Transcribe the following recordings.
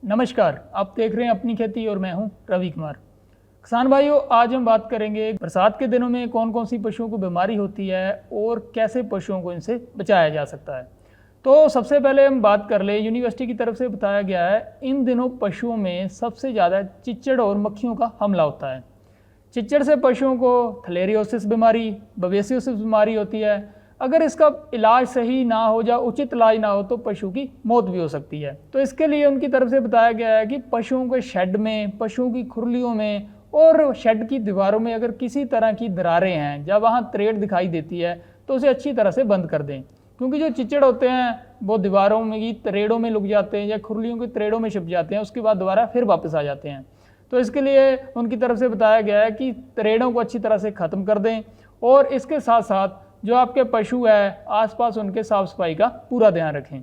नमस्कार, आप देख रहे हैं अपनी खेती और मैं हूं रवि कुमार। किसान भाइयों, आज हम बात करेंगे बरसात के दिनों में कौन कौन सी पशुओं को बीमारी होती है और कैसे पशुओं को इनसे बचाया जा सकता है। तो सबसे पहले हम बात कर ले, यूनिवर्सिटी की तरफ से बताया गया है इन दिनों पशुओं में सबसे ज़्यादा चिच्चड़ और मक्खियों का हमला होता है। चिच्चड़ से पशुओं को थलेरियोसिस बीमारी, बवेसियोसिस बीमारी होती है। अगर इसका इलाज सही ना हो या उचित इलाज ना हो तो पशु की मौत भी हो सकती है। तो इसके लिए उनकी तरफ से बताया गया है कि पशुओं के शेड में, पशुओं की खुरलियों में और शेड की दीवारों में अगर किसी तरह की दरारें हैं या वहाँ तरेड़ दिखाई देती है तो उसे अच्छी तरह से बंद कर दें, क्योंकि जो चिच्चड़ होते हैं वो दीवारों में की तरेड़ों में लुक जाते हैं या खुरलियों की तरेड़ों में छिप जाते हैं, उसके बाद दोबारा फिर वापस आ जाते हैं। तो इसके लिए उनकी तरफ से बताया गया है कि तरेड़ों को अच्छी तरह से ख़त्म कर दें और इसके साथ साथ जो आपके पशु है आसपास उनके साफ सफाई का पूरा ध्यान रखें।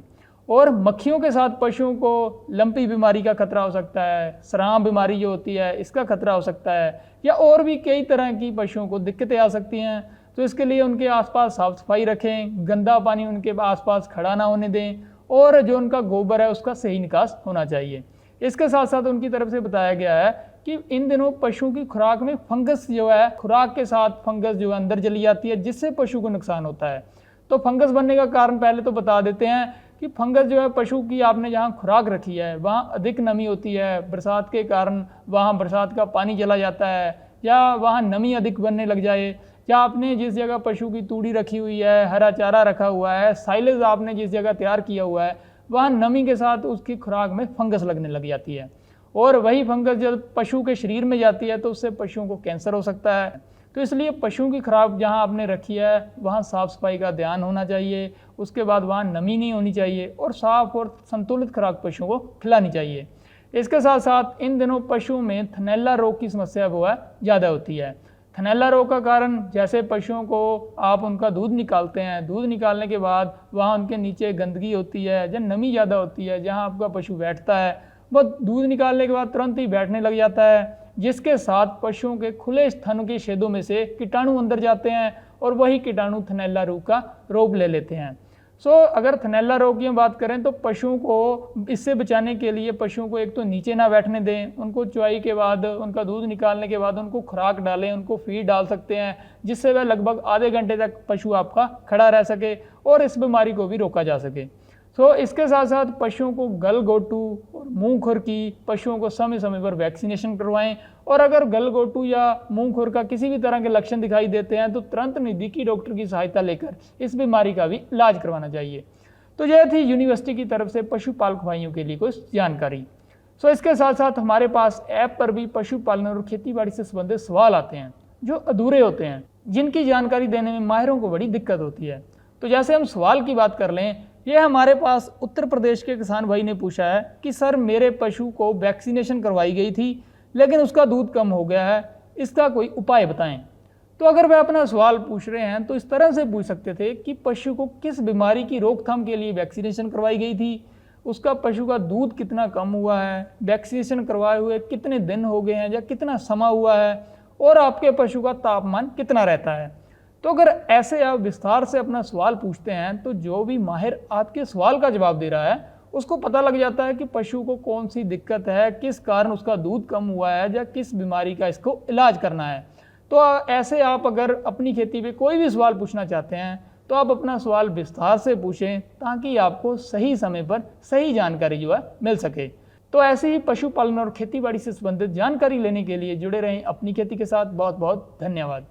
और मक्खियों के साथ पशुओं को लंपी बीमारी का खतरा हो सकता है, सराम बीमारी जो होती है इसका खतरा हो सकता है, या और भी कई तरह की पशुओं को दिक्कतें आ सकती हैं। तो इसके लिए उनके आसपास साफ सफाई रखें, गंदा पानी उनके आसपास खड़ा ना होने दें और जो उनका गोबर है उसका सही निकास होना चाहिए। इसके साथ साथ उनकी तरफ से बताया गया है कि इन दिनों पशुओं की खुराक में फंगस जो है, खुराक के साथ फंगस जो है अंदर चली जाती है, जिससे पशु को नुकसान होता है। तो फंगस बनने का कारण पहले तो बता देते हैं कि फंगस जो है पशु की आपने जहाँ खुराक रखी है वहाँ अधिक नमी होती है, बरसात के कारण वहाँ बरसात का पानी चला जाता है या वहाँ नमी अधिक बनने लग जाए, या आपने जिस जगह पशु की तूड़ी रखी हुई है, हरा चारा रखा हुआ है, साइलेज आपने जिस जगह तैयार किया हुआ है वहाँ नमी के साथ उसकी खुराक में फंगस लगने लग जाती है। और वही फंगस जब पशु के शरीर में जाती है तो उससे पशुओं को कैंसर हो सकता है। तो इसलिए पशुओं की खुराक जहाँ आपने रखी है वहाँ साफ़ सफाई का ध्यान होना चाहिए, उसके बाद वहाँ नमी नहीं होनी चाहिए और साफ़ और संतुलित खुराक पशुओं को खिलानी चाहिए। इसके साथ साथ इन दिनों पशुओं में थनैला रोग की समस्या वो है ज़्यादा होती है। थनैला रोग का कारण जैसे पशुओं को आप उनका दूध निकालते हैं, दूध निकालने के बाद वहाँ उनके नीचे गंदगी होती है या नमी ज़्यादा होती है, जहाँ आपका पशु बैठता है वो दूध निकालने के बाद तुरंत ही बैठने लग जाता है, जिसके साथ पशुओं के खुले स्तन के छेदों में से कीटाणु अंदर जाते हैं और वही कीटाणु थनैला रोग का रोग ले लेते हैं। अगर थनैला रोग की बात करें तो पशुओं को इससे बचाने के लिए पशुओं को एक तो नीचे ना बैठने दें, उनको चुआई के बाद, उनका दूध निकालने के बाद उनको खुराक डालें, उनको फीड डाल सकते हैं जिससे वह लगभग आधे घंटे तक पशु आपका खड़ा रह सके और इस बीमारी को भी रोका जा सके। इसके साथ साथ पशुओं को गलघोटू और मुंह खुर की पशुओं को समय समय पर वैक्सीनेशन करवाएं, और अगर गलघोटू या मुंह खुर का किसी भी तरह के लक्षण दिखाई देते हैं तो तुरंत नज़दीकी डॉक्टर की सहायता लेकर इस बीमारी का भी इलाज करवाना चाहिए। तो यह थी यूनिवर्सिटी की तरफ से पशुपालक भाइयों के लिए कुछ जानकारी। इसके साथ साथ हमारे पास ऐप पर भी पशुपालन और खेतीबाड़ी से संबंधित सवाल आते हैं जो अधूरे होते हैं, जिनकी जानकारी देने में माहिरों को बड़ी दिक्कत होती है। तो जैसे हम सवाल की बात कर लें, यह हमारे पास उत्तर प्रदेश के किसान भाई ने पूछा है कि सर मेरे पशु को वैक्सीनेशन करवाई गई थी लेकिन उसका दूध कम हो गया है, इसका कोई उपाय बताएं। तो अगर वह अपना सवाल पूछ रहे हैं तो इस तरह से पूछ सकते थे कि पशु को किस बीमारी की रोकथाम के लिए वैक्सीनेशन करवाई गई थी, उसका पशु का दूध कितना कम हुआ है, वैक्सीनेशन करवाए हुए कितने दिन हो गए हैं या कितना समय हुआ है, और आपके पशु का तापमान कितना रहता है। तो अगर ऐसे आप विस्तार से अपना सवाल पूछते हैं तो जो भी माहिर आपके सवाल का जवाब दे रहा है उसको पता लग जाता है कि पशु को कौन सी दिक्कत है, किस कारण उसका दूध कम हुआ है या किस बीमारी का इसको इलाज करना है। तो ऐसे आप अगर अपनी खेती पे कोई भी सवाल पूछना चाहते हैं तो आप अपना सवाल विस्तार से पूछें ताकि आपको सही समय पर सही जानकारी जो है मिल सके। तो ऐसे ही पशुपालन और खेतीबाड़ी से संबंधित जानकारी लेने के लिए जुड़े रहें अपनी खेती के साथ। बहुत बहुत धन्यवाद।